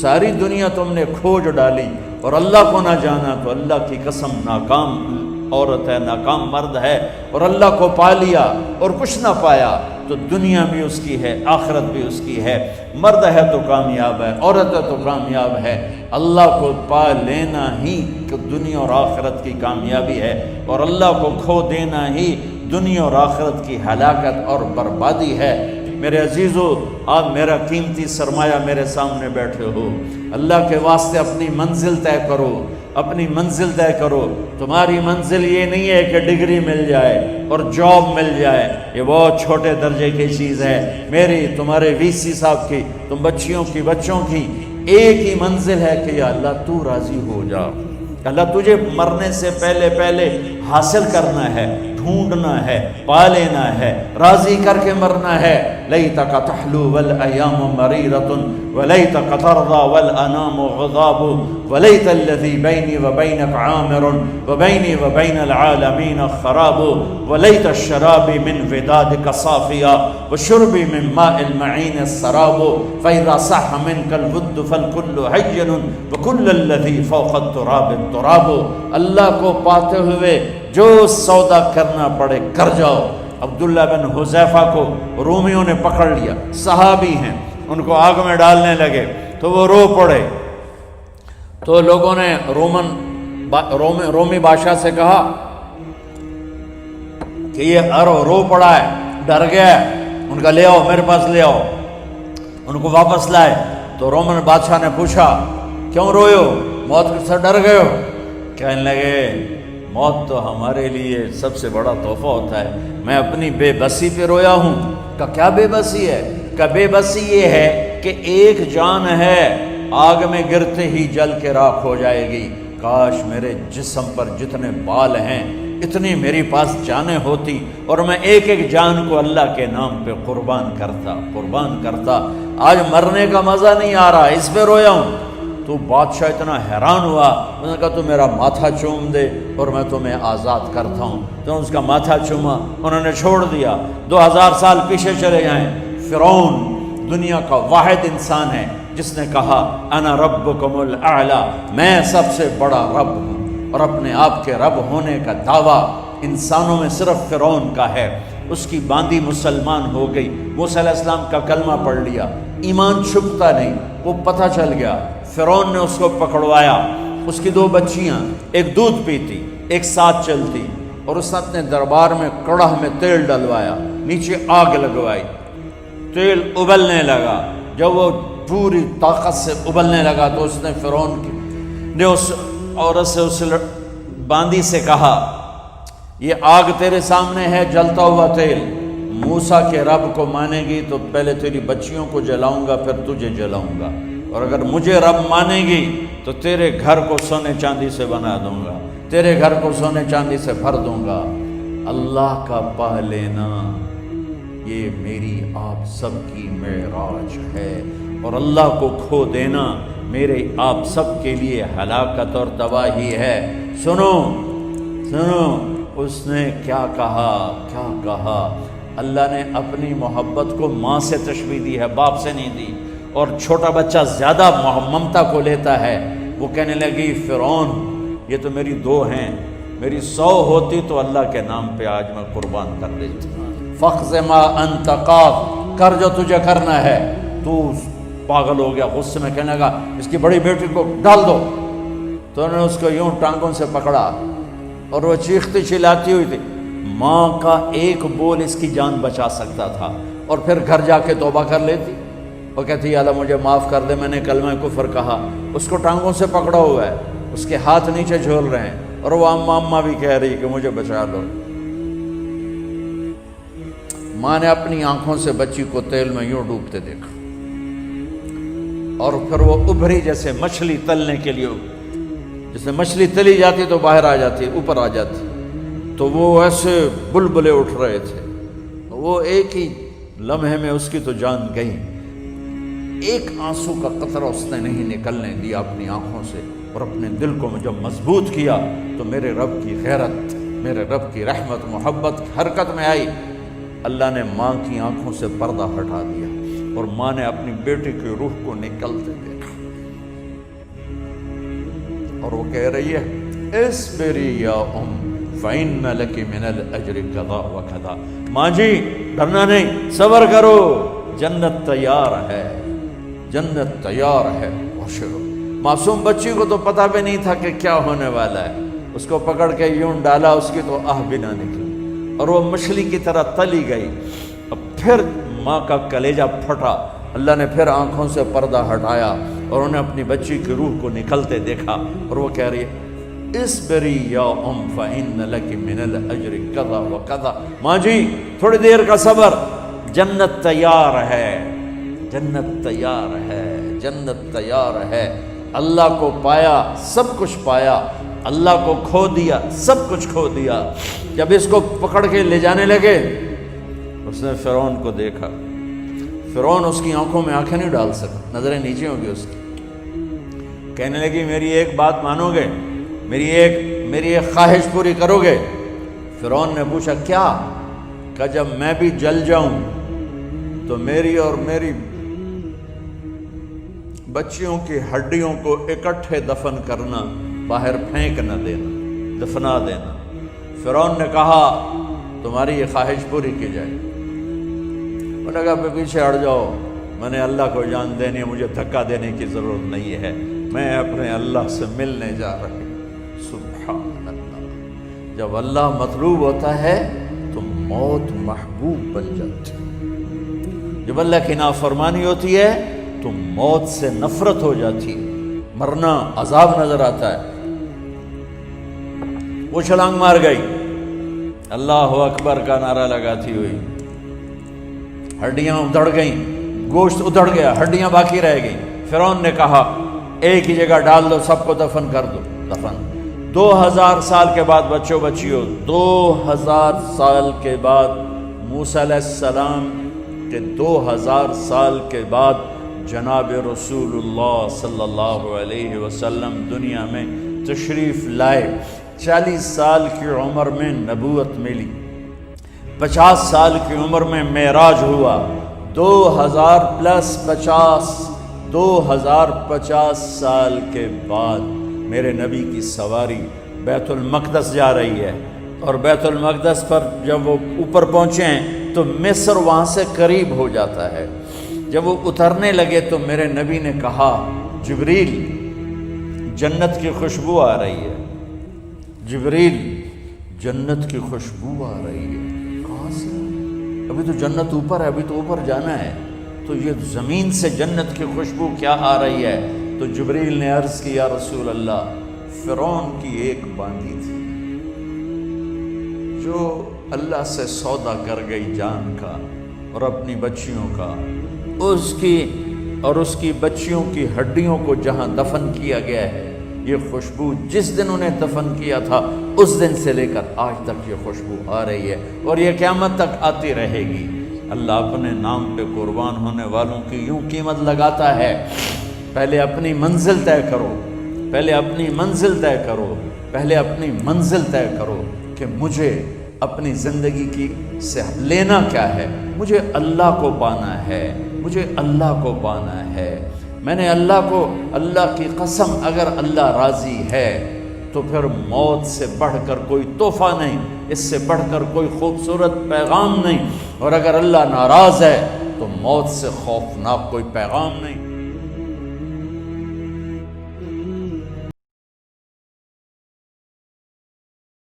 ساری دنیا تم نے کھوج ڈالی اور اللہ کو نہ جانا، تو اللہ کی قسم ناکام عورت ہے، ناکام مرد ہے، اور اللہ کو پا لیا اور کچھ نہ پایا تو دنیا بھی اس کی ہے، آخرت بھی اس کی ہے۔ مرد ہے تو کامیاب ہے، عورت ہے تو کامیاب ہے۔ اللہ کو پا لینا ہی دنیا اور آخرت کی کامیابی ہے، اور اللہ کو کھو دینا ہی دنیا اور آخرت کی ہلاکت اور بربادی ہے۔ میرے عزیزو، آپ میرا قیمتی سرمایہ میرے سامنے بیٹھے ہو، اللہ کے واسطے اپنی منزل طے کرو، اپنی منزل طے کرو۔ تمہاری منزل یہ نہیں ہے کہ ڈگری مل جائے اور جاب مل جائے، یہ بہت چھوٹے درجے کی چیز ہے۔ میری، تمہارے وی سی صاحب کی، تم بچیوں کی، بچوں کی ایک ہی منزل ہے کہ یا اللہ تو راضی ہو جا۔ اللہ تجھے مرنے سے پہلے حاصل کرنا ہے، ڈھونڈنا ہے، پا لینا ہے، راضی کر کے مرنا ہے۔ لیتک تحلو والایام مریرۃ ولیتک ترضی والانام غضاب ولیت الذی بینی وبینک عامر وبینی وبین العالمین خراب ولیت الشراب من ودادک صافیا وشربی من ماء المعین السراب فاذا صح منک الود فالکل حین وکل الذی فوق التراب التراب۔ اللہ کو پاتے ہوئے جو سودا کرنا پڑے کر جاؤ۔ عبداللہ بن حذیفہ کو رومیوں نے پکڑ لیا، صحابی ہیں، ان کو آگ میں ڈالنے لگے تو وہ رو پڑے، تو لوگوں نے رومی بادشاہ سے کہا کہ یہ رو پڑا ہے، ڈر گیا ہے، ان کا لے آؤ، میرے پاس لے آؤ۔ ان کو واپس لائے تو رومن بادشاہ نے پوچھا کیوں روئے ہو، موت سے ڈر گئے ہو؟ کہنے لگے موت تو ہمارے لیے سب سے بڑا تحفہ ہوتا ہے، میں اپنی بے بسی پہ رویا ہوں۔ کہ کیا بے بسی ہے؟ کہ بے بسی یہ ہے کہ ایک جان ہے، آگ میں گرتے ہی جل کے راکھ ہو جائے گی، کاش میرے جسم پر جتنے بال ہیں اتنی میری پاس جانیں ہوتی اور میں ایک ایک جان کو اللہ کے نام پہ قربان کرتا۔ آج مرنے کا مزہ نہیں آ رہا، اس پہ رویا ہوں۔ تو بادشاہ اتنا حیران ہوا، انہوں نے کہا تو میرا ماتھا چوم دے اور میں تمہیں آزاد کرتا ہوں۔ تو اس کا ماتھا چوما، انہوں نے چھوڑ دیا۔ 2000 سال پیچھے چلے جائیں، فرعون دنیا کا واحد انسان ہے جس نے کہا انا ربکم الاعلی، میں سب سے بڑا رب ہوں، اور اپنے آپ کے رب ہونے کا دعویٰ انسانوں میں صرف فرعون کا ہے۔ اس کی باندی مسلمان ہو گئی، موسیٰ علیہ السلام کا کلمہ پڑھ لیا، ایمان چھپتا نہیں، وہ پتہ چل گیا۔ فرعون نے اس کو پکڑوایا، اس کی 2 بچیاں، ایک دودھ پیتی ایک ساتھ چلتی، اور اس نے اپنے دربار میں کڑاہ میں تیل ڈلوایا، نیچے آگ لگوائی، تیل ابلنے لگا۔ جب وہ پوری طاقت سے ابلنے لگا تو اس نے فرعون نے اس عورت سے، اس باندی سے کہا یہ آگ تیرے سامنے ہے، جلتا ہوا تیل، موسیٰ کے رب کو مانے گی تو پہلے تیری بچیوں کو جلاؤں گا پھر تجھے جلاؤں گا، اور اگر مجھے رب مانے گی تو تیرے گھر کو سونے چاندی سے بنا دوں گا، تیرے گھر کو سونے چاندی سے بھر دوں گا۔ اللہ کا پا لینا یہ میری آپ سب کی معراج ہے، اور اللہ کو کھو دینا میرے آپ سب کے لیے ہلاکت اور تباہی ہے۔ سنو اس نے کیا کہا۔ اللہ نے اپنی محبت کو ماں سے تشبیہ دی ہے، باپ سے نہیں دی، اور چھوٹا بچہ زیادہ ممتا کو لیتا ہے۔ وہ کہنے لگی فرعون یہ تو میری 2 ہیں، میری 100 ہوتی تو اللہ کے نام پہ آج میں قربان کر دیتی۔ فخذ ما انت قاف، کر جو تجھے کرنا ہے۔ تو پاگل ہو گیا، غصے میں کہنے لگا اس کی بڑی بیٹی کو ڈال دو۔ تو انہوں نے اس کو یوں ٹانگوں سے پکڑا اور وہ چیختی چلاتی ہوئی تھی۔ ماں کا ایک بول اس کی جان بچا سکتا تھا، اور پھر گھر جا کے توبہ کر لیتی، وہ کہتی یا اللہ مجھے معاف کر دے، میں نے کلمہ کفر کہا۔ اس کو ٹانگوں سے پکڑا ہوا ہے، اس کے ہاتھ نیچے جھول رہے ہیں، اور وہ اماں بھی کہہ رہی کہ مجھے بچا لو۔ ماں نے اپنی آنکھوں سے بچی کو تیل میں یوں ڈوبتے دیکھا، اور پھر وہ ابھری جیسے مچھلی تلنے کے لیے، جیسے مچھلی تلی جاتی تو باہر آ جاتی، اوپر آ جاتی، تو وہ ایسے بلبلے اٹھ رہے تھے۔ وہ ایک ہی لمحے میں اس کی تو جان گئی، ایک آنسو کا قطرہ اس نے نہیں نکلنے دیا اپنی آنکھوں سے، اور اپنے دل کو جب مضبوط کیا تو میرے رب کی غیرت، میرے رب کی رحمت محبت حرکت میں آئی۔ اللہ نے ماں کی آنکھوں سے پردہ ہٹا دیا، اور ماں نے اپنی بیٹی کی روح کو نکلتے دیکھا۔ اور وہ کہہ رہی ہے اصبری یا فإن لک من الأجر کذا و کذا، ماں جی ڈرنا نہیں، صبر کرو، جنت تیار ہے، جنت تیار ہے، وشرو۔ معصوم بچی کو تو پتہ بھی نہیں تھا کہ کیا ہونے والا ہے، اس کو پکڑ کے یوں ڈالا، اس کی تو آہ بھی نہ نکلی اور وہ مچھلی کی طرح تلی گئی۔ اب پھر ماں کا کلیجہ پھٹا، اللہ نے پھر آنکھوں سے پردہ ہٹایا اور انہیں اپنی بچی کی روح کو نکلتے دیکھا، اور وہ کہہ رہی ہے اصبری یا فإن لک من الأجر کذا و کذا، ماں جی تھوڑی دیر کا صبر، جنت تیار ہے، جنت تیار ہے، جنت تیار ہے۔ اللہ کو پایا سب کچھ پایا، اللہ کو کھو دیا سب کچھ کھو دیا۔ جب اس کو پکڑ کے لے جانے لگے، اس نے فرعون کو دیکھا، فرعون اس کی آنکھوں میں آنکھیں نہیں ڈال سکا، نظریں نیچے ہوں گی اس کی۔ کہنے لگی میری ایک بات مانو گے، میری ایک خواہش پوری کرو گے؟ فرعون نے پوچھا کیا؟ کہ جب میں بھی جل جاؤں تو میری اور میری بچیوں کی ہڈیوں کو اکٹھے دفن کرنا، باہر پھینک نہ دینا، دفنا دینا۔ فرعون نے کہا تمہاری یہ خواہش پوری کی جائے۔ انہوں نے کہا پیچھے ہٹ جاؤ، میں نے اللہ کو جان دینی ہے، مجھے دھکا دینے کی ضرورت نہیں ہے، میں اپنے اللہ سے ملنے جا رہی ہوں۔ سبحان اللہ، جب اللہ مطلوب ہوتا ہے تو موت محبوب بن جاتی ہے، جب اللہ کی نافرمانی ہوتی ہے تو موت سے نفرت ہو جاتی ہے، مرنا عذاب نظر آتا ہے۔ وہ چھلانگ مار گئی، اللہ اکبر کا نعرہ لگاتی ہوئی، ہڈیاں ادھڑ گئیں، گوشت ادھڑ گیا، ہڈیاں باقی رہ گئیں۔ فرعون نے کہا ایک ہی جگہ ڈال دو، سب کو دفن کر دو۔ دفن 2000 سال کے بعد، بچوں بچیوں 2000 سال کے بعد، موسیٰ علیہ السلام کے 2000 سال کے بعد جناب رسول اللہ صلی اللہ علیہ وسلم دنیا میں تشریف لائے۔ 40 سال کی عمر میں نبوت ملی، 50 سال کی عمر میں معراج ہوا، 2050 سال کے بعد میرے نبی کی سواری بیت المقدس جا رہی ہے، اور بیت المقدس پر جب وہ اوپر پہنچے ہیں تو مصر وہاں سے قریب ہو جاتا ہے۔ جب وہ اترنے لگے تو میرے نبی نے کہا جبریل جنت کی خوشبو آ رہی ہے، جبریل جنت کی خوشبو آ رہی ہے۔ کہاں سے؟ ابھی تو جنت اوپر ہے، ابھی تو اوپر جانا ہے، تو یہ زمین سے جنت کی خوشبو کیا آ رہی ہے؟ تو جبریل نے عرض کی یا رسول اللہ، فرعون کی ایک باندی تھی جو اللہ سے سودا کر گئی جان کا اور اپنی بچیوں کا، اس کی بچیوں کی ہڈیوں کو جہاں دفن کیا گیا ہے، یہ خوشبو جس دن انہیں دفن کیا تھا اس دن سے لے کر آج تک یہ خوشبو آ رہی ہے، اور یہ قیامت تک آتی رہے گی۔ اللہ اپنے نام پہ قربان ہونے والوں کی یوں قیمت لگاتا ہے، پہلے اپنی منزل طے کرو، پہلے اپنی منزل طے کرو، پہلے اپنی منزل طے کرو کہ مجھے اپنی زندگی کی سے لینا کیا ہے، مجھے اللہ کو پانا ہے، مجھے اللہ کو پانا ہے۔ میں نے اللہ کی قسم، اگر اللہ راضی ہے تو پھر موت سے بڑھ کر کوئی تحفہ نہیں، اس سے بڑھ کر کوئی خوبصورت پیغام نہیں، اور اگر اللہ ناراض ہے تو موت سے خوفناک کوئی پیغام نہیں۔